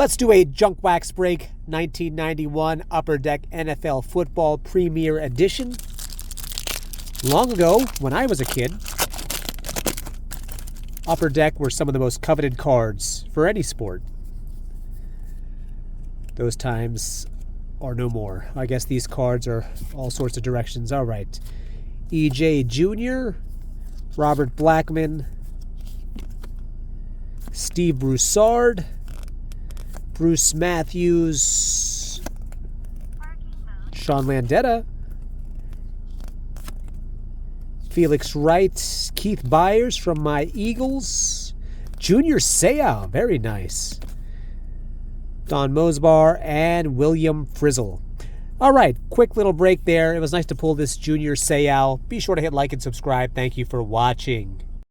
Let's do a Junkwax break, 1991 Upper Deck NFL Football Premier Edition. Long ago, when I was a kid, Upper Deck were some of the most coveted cards for any sport. Those times are no more. I guess these cards are all sorts of directions. All right. E.J. Jr., Robert Blackman, Steve Broussard, Bruce Matthews, Sean Landetta, Felix Wright, Keith Byers from my Eagles, Junior Seau, very nice, Don Mosbar, and William Frizzle. All right, quick little break there. It was nice to pull this Junior Seau. Be sure to hit like and subscribe. Thank you for watching.